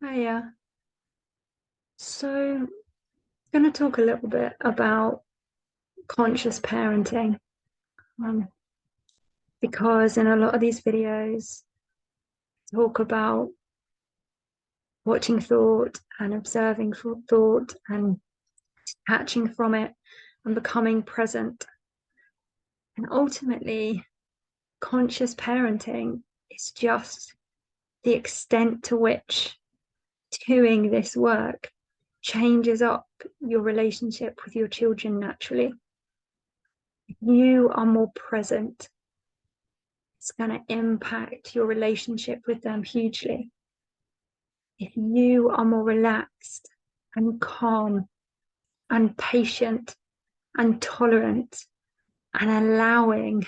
Hiya. So, I'm going to talk a little bit about conscious parenting, um, because in a lot of these videos, talk about watching thought and observing thought and detaching from it and becoming present. And ultimately, conscious parenting is just the extent to which doing this work changes up your relationship with your children naturally. You are more present, it's going to impact your relationship with them hugely. If you are more relaxed and calm and patient and tolerant and allowing,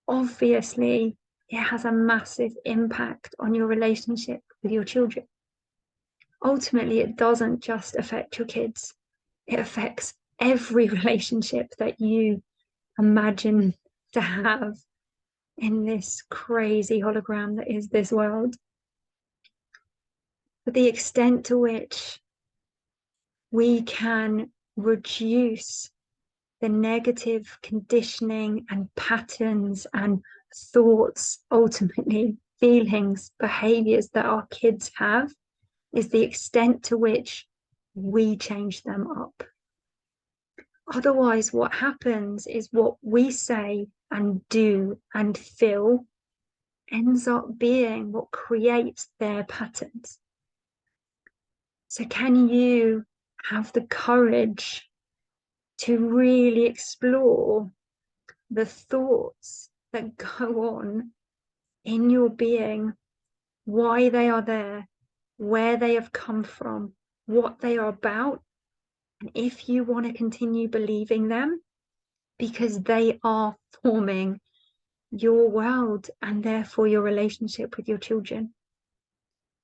obviously, it has a massive impact on your relationship with your children. Ultimately, it doesn't just affect your kids, it affects every relationship that you imagine to have in this crazy hologram that is this world. But the extent to which we can reduce the negative conditioning and patterns and thoughts, ultimately feelings, behaviors that our kids have, is the extent to which we change them up. Otherwise, what happens is what we say and do and feel ends up being what creates their patterns. So, can you have the courage to really explore the thoughts that go on in your being, why they are there, where they have come from, what they are about, and if you want to continue believing them, because they are forming your world and therefore your relationship with your children.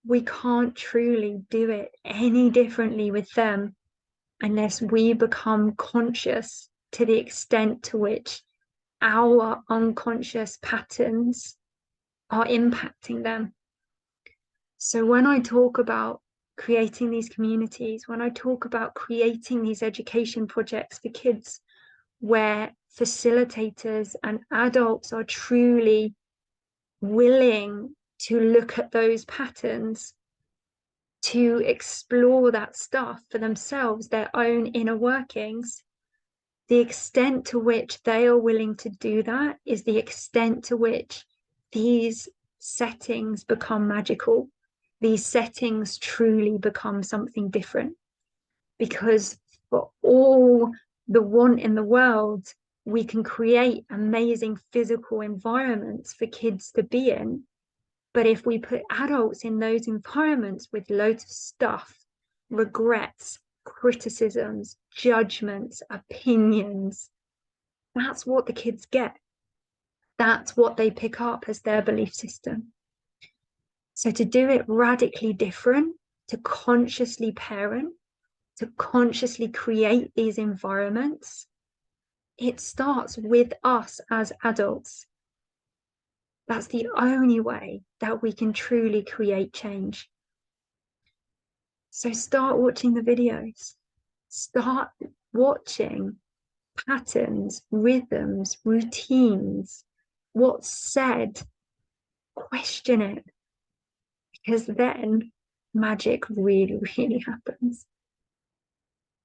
We can't truly do it any differently with them unless we become conscious to the extent to which our unconscious patterns are impacting them. So when I talk about creating these communities, when I talk about creating these education projects for kids where facilitators and adults are truly willing to look at those patterns, to explore that stuff for themselves, their own inner workings, the extent to which they are willing to do that is the extent to which these settings become magical. These settings truly become something different. Because for all the want in the world, we can create amazing physical environments for kids to be in. But if we put adults in those environments with loads of stuff, regrets, criticisms, judgments, opinions, that's what the kids get. That's what they pick up as their belief system. So to do it radically different, to consciously parent, to consciously create these environments, it starts with us as adults. That's the only way that we can truly create change. So start watching the videos. Start watching patterns, rhythms, routines, what's said. Question it. Because then magic really, really happens.